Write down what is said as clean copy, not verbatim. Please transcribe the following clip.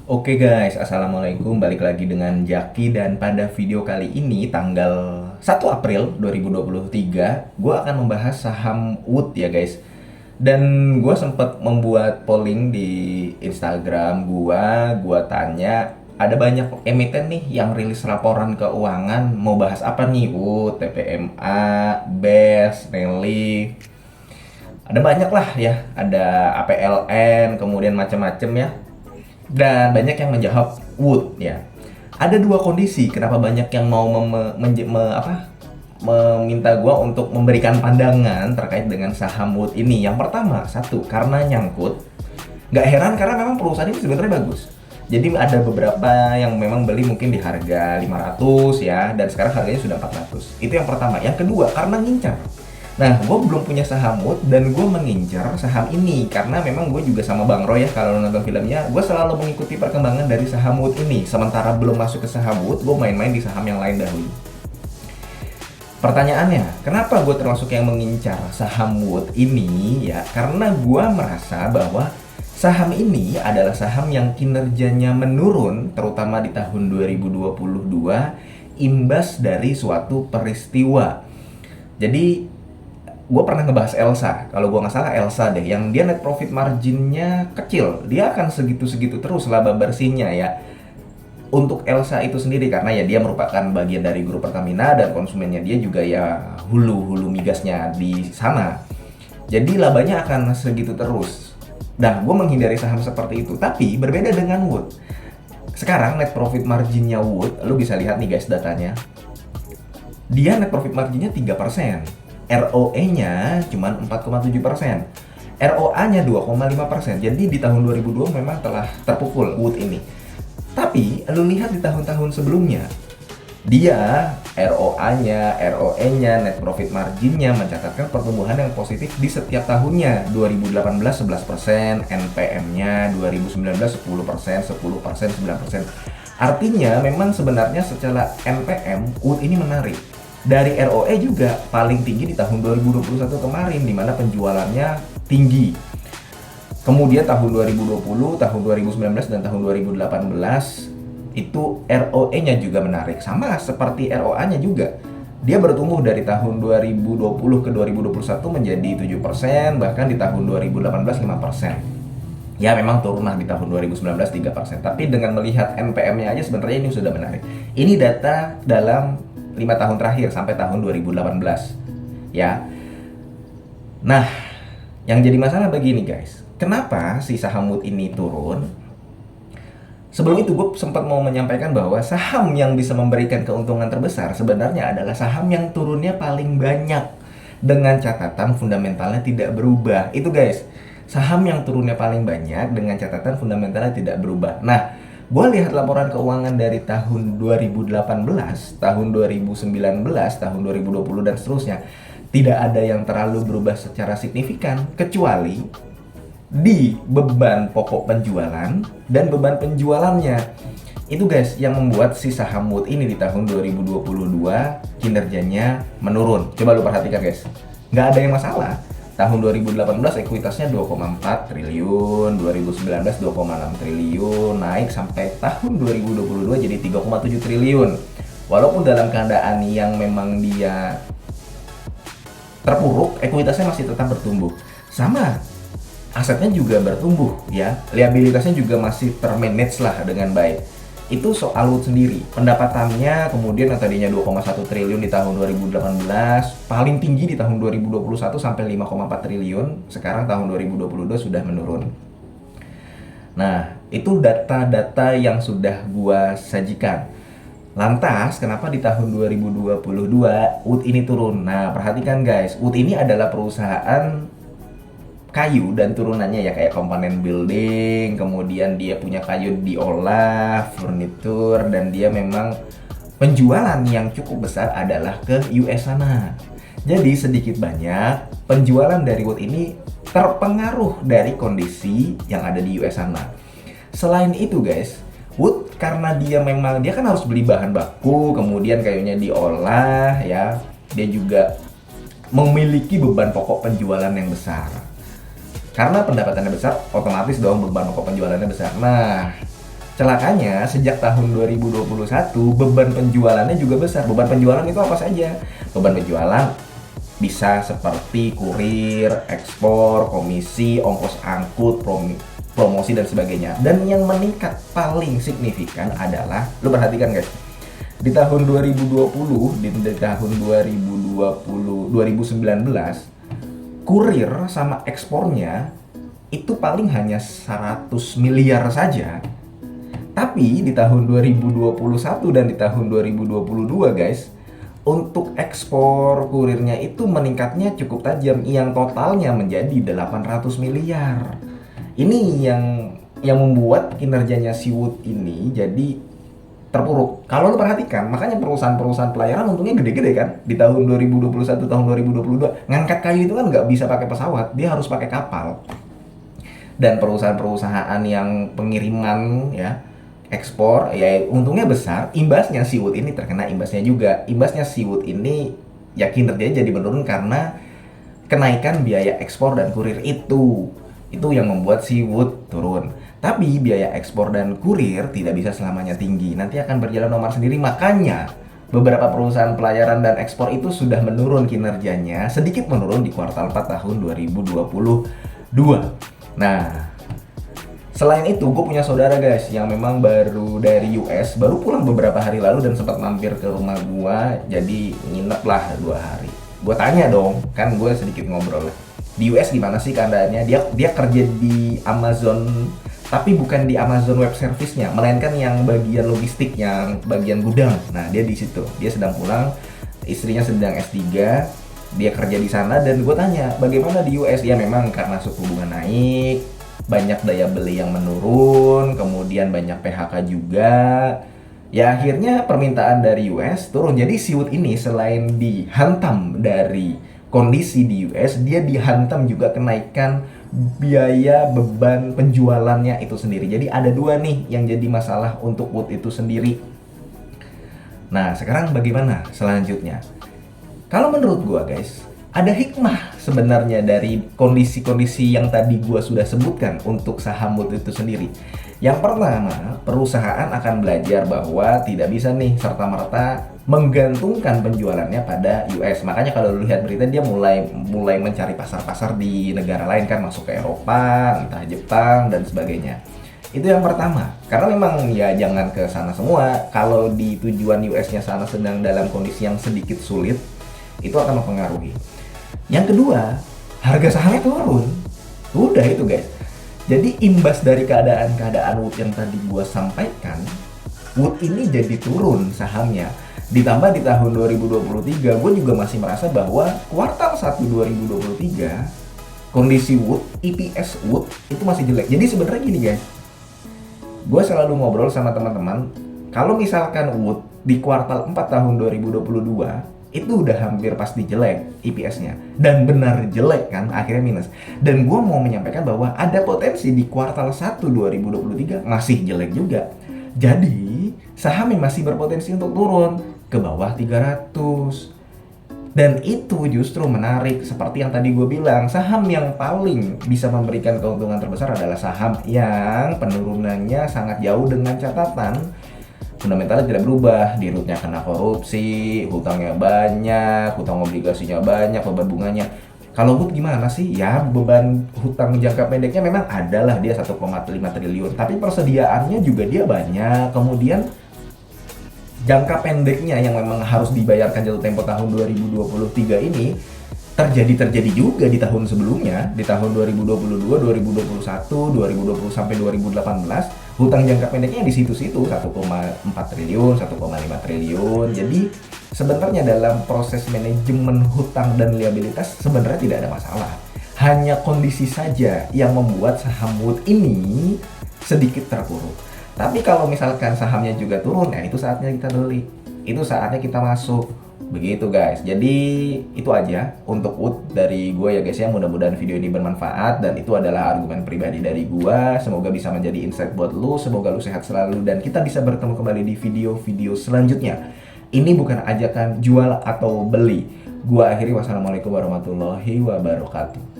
Oke guys, Assalamualaikum. Balik lagi dengan Jaki dan pada video kali ini tanggal 1 April 2023 gue akan membahas saham Wood ya guys. Dan gue sempat membuat polling di Instagram gue tanya ada banyak emiten nih yang rilis laporan keuangan mau bahas apa nih? Wood, TPMA, BES, Nelly, ada banyak lah ya, ada APLN, kemudian macam-macam ya. Dan banyak yang menjawab Wood ya. Ada dua kondisi kenapa banyak yang mau meminta gua untuk memberikan pandangan terkait dengan saham Wood ini. Yang pertama, satu, karena nyangkut. Nggak heran karena memang perusahaan ini sebenarnya bagus. Jadi ada beberapa yang memang beli mungkin di harga 500 ya, dan sekarang harganya sudah 400. Itu yang pertama. Yang kedua, karena ngincar. Nah, gue belum punya saham Wood dan gue mengincar saham ini karena memang gue juga sama Bang Roy ya, kalau nonton filmnya, gue selalu mengikuti perkembangan dari saham Wood ini. Sementara belum masuk ke saham Wood, gue main-main di saham yang lain dahulu. Pertanyaannya, kenapa gue termasuk yang mengincar saham Wood ini ya? Karena gue merasa bahwa saham ini adalah saham yang kinerjanya menurun, terutama di tahun 2022, imbas dari suatu peristiwa. Jadi gue pernah ngebahas Elsa, kalau gue nggak salah Elsa deh, yang dia net profit marginnya kecil, dia akan segitu-segitu terus laba bersihnya ya. Untuk Elsa itu sendiri karena ya dia merupakan bagian dari grup Pertamina dan konsumennya dia juga ya hulu migasnya di sana. Jadi labanya akan segitu terus. Nah, gue menghindari saham seperti itu. Tapi berbeda dengan Wood. Sekarang net profit marginnya Wood, lu bisa lihat nih guys datanya. Dia net profit marginnya 3%. ROE-nya cuma 4,7%. ROA-nya 2,5%. Jadi di tahun 2002 memang telah terpukul Wood ini. Tapi lu lihat di tahun-tahun sebelumnya, dia ROA-nya, ROE-nya, net profit margin-nya mencatatkan pertumbuhan yang positif di setiap tahunnya. 2018 11%, NPM-nya 2019 10%, 10%, 9%. Artinya memang sebenarnya secara NPM Wood ini menarik. Dari ROE juga paling tinggi di tahun 2021 kemarin, di mana penjualannya tinggi. Kemudian tahun 2020, tahun 2019, dan tahun 2018 itu ROE-nya juga menarik. Sama seperti ROA-nya juga. Dia bertumbuh dari tahun 2020 ke 2021 menjadi 7%, bahkan di tahun 2018 5%. Ya memang turun lah di tahun 2019 3%. Tapi dengan melihat NPM-nya aja sebenarnya ini sudah menarik. Ini data dalam 5 tahun terakhir sampai tahun 2018. Ya. Nah, yang jadi masalah begini guys. Kenapa si saham Wood ini turun? Sebelum itu gue sempat mau menyampaikan bahwa saham yang bisa memberikan keuntungan terbesar sebenarnya adalah saham yang turunnya paling banyak dengan catatan fundamentalnya tidak berubah. Itu guys, saham yang turunnya paling banyak dengan catatan fundamentalnya tidak berubah. Nah, gue lihat laporan keuangan dari tahun 2018, tahun 2019, tahun 2020 dan seterusnya. Tidak ada yang terlalu berubah secara signifikan kecuali di beban pokok penjualan dan beban penjualannya. Itu guys yang membuat si saham Wood ini di tahun 2022 kinerjanya menurun. Coba lu perhatikan guys, nggak ada yang masalah. Tahun 2018 ekuitasnya 2,4 triliun, 2019 2,6 triliun, naik sampai tahun 2022 jadi 3,7 triliun. Walaupun dalam keadaan yang memang dia terpuruk, ekuitasnya masih tetap bertumbuh. Sama asetnya juga bertumbuh ya, liabilitasnya juga masih termanage lah dengan baik. Itu soal Wood sendiri. Pendapatannya kemudian yang tadinya 2,1 triliun di tahun 2018 paling tinggi di tahun 2021 sampai 5,4 triliun, sekarang tahun 2022 sudah menurun. Nah, itu data-data yang sudah gua sajikan. Lantas, kenapa di tahun 2022 Wood ini turun? Nah, perhatikan guys, Wood ini adalah perusahaan kayu dan turunannya ya, kayak komponen building, kemudian dia punya kayu diolah, furnitur, dan dia memang penjualan yang cukup besar adalah ke US sana. Jadi sedikit banyak penjualan dari Wood ini terpengaruh dari kondisi yang ada di US sana. Selain itu guys, Wood karena dia kan harus beli bahan baku, kemudian kayunya diolah ya, dia juga memiliki beban pokok penjualan yang besar. Karena pendapatannya besar, otomatis dong beban pokok penjualannya besar. Nah, Celakanya sejak tahun 2021 beban penjualannya juga besar. Beban penjualan itu apa saja? Beban penjualan bisa seperti kurir, ekspor, komisi, ongkos angkut, promosi dan sebagainya. Dan yang meningkat paling signifikan adalah, lu perhatikan guys, di tahun 2020, di tahun 2019, kurir sama ekspornya itu paling hanya 100 miliar saja. Tapi di tahun 2021 dan di tahun 2022 guys, untuk ekspor kurirnya itu meningkatnya cukup tajam, yang totalnya menjadi 800 miliar. Ini yang membuat kinerjanya si Wood ini jadi terpuruk. Kalau lu perhatikan, makanya perusahaan-perusahaan pelayaran untungnya gede-gede kan. Di tahun 2021, tahun 2022, ngangkat kayu itu kan nggak bisa pakai pesawat, dia harus pakai kapal. Dan perusahaan-perusahaan yang pengiriman ya, ekspor, ya untungnya besar. Imbasnya si Wood ini terkena imbasnya juga. Imbasnya si Wood ini ya kinerjanya jadi menurun karena kenaikan biaya ekspor dan kurir itu. Itu yang membuat si Wood turun. Tapi biaya ekspor dan kurir tidak bisa selamanya tinggi. Nanti akan berjalan nomor sendiri. Makanya beberapa perusahaan pelayaran dan ekspor itu sudah menurun kinerjanya, sedikit menurun di kuartal 4 tahun 2022. Nah, selain itu, gue punya saudara guys yang memang baru dari US, baru pulang beberapa hari lalu dan sempat mampir ke rumah gue, jadi nginep lah 2 hari. Gue tanya dong, kan gue sedikit ngobrol. Di US gimana sih keadaannya? Dia kerja di Amazon, tapi bukan di Amazon Web Service-nya, melainkan yang bagian logistik, yang bagian gudang. Nah, dia di situ. Dia sedang pulang, istrinya sedang S3, dia kerja di sana, dan gue tanya, bagaimana di US? Ya memang karena suku bunga naik, banyak daya beli yang menurun, kemudian banyak PHK juga. Ya akhirnya permintaan dari US turun. Jadi si Wood ini selain dihantam dari kondisi di US, dia dihantam juga kenaikan biaya beban penjualannya itu sendiri. Jadi ada dua nih yang jadi masalah untuk Wood itu sendiri. Nah sekarang bagaimana selanjutnya? Kalau menurut gua guys, ada hikmah sebenarnya dari kondisi-kondisi yang tadi gua sudah sebutkan untuk saham Wood itu sendiri. Yang pertama, perusahaan akan belajar bahwa tidak bisa nih serta-merta menggantungkan penjualannya pada US. Makanya kalau lu lihat berita, dia mulai mencari pasar-pasar di negara lain kan, masuk ke Eropa, entah Jepang dan sebagainya. Itu yang pertama. Karena memang ya jangan ke sana semua. Kalau di tujuan US-nya sana sedang dalam kondisi yang sedikit sulit, itu akan mempengaruhi. Yang kedua, harga sahamnya turun. Udah itu guys. Jadi imbas dari keadaan-keadaan Wood yang tadi gua sampaikan, Wood ini jadi turun sahamnya. Ditambah di tahun 2023, gue juga masih merasa bahwa kuartal 1 2023 kondisi Wood, EPS Wood itu masih jelek. Jadi sebenarnya gini guys, gue selalu ngobrol sama teman-teman, kalau misalkan Wood di kuartal 4 tahun 2022 itu udah hampir pasti jelek EPS-nya, dan benar jelek kan, akhirnya minus. Dan gue mau menyampaikan bahwa ada potensi di kuartal 1 2023 masih jelek juga. Jadi saham yang masih berpotensi untuk turun ke bawah 300. Dan itu justru menarik, seperti yang tadi gue bilang, saham yang paling bisa memberikan keuntungan terbesar adalah saham yang penurunannya sangat jauh dengan catatan fundamentalnya tidak berubah, di rootnya kena korupsi, hutangnya banyak, hutang obligasinya banyak, beban bunganya. Kalau Wood gimana sih? Ya beban hutang jangka pendeknya memang adalah dia 1,5 triliun, tapi persediaannya juga dia banyak. Kemudian jangka pendeknya yang memang harus dibayarkan jatuh tempo tahun 2023 ini terjadi juga di tahun sebelumnya, di tahun 2022, 2021, 2020 sampai 2018. Hutang jangka pendeknya di situ-situ 1,4 triliun, 1,5 triliun. Jadi sebenarnya dalam proses manajemen hutang dan liabilitas sebenarnya tidak ada masalah. Hanya kondisi saja yang membuat saham Wood ini sedikit terpuruk. Tapi kalau misalkan sahamnya juga turun, ya itu saatnya kita beli. Itu saatnya kita masuk. Begitu guys. Jadi itu aja untuk Wood dari gue ya guys ya. Mudah-mudahan video ini bermanfaat, dan itu adalah argumen pribadi dari gue. Semoga bisa menjadi insight buat lu. Semoga lu sehat selalu, dan kita bisa bertemu kembali di video-video selanjutnya. Ini bukan ajakan jual atau beli. Gua akhiri, wassalamualaikum warahmatullahi wabarakatuh.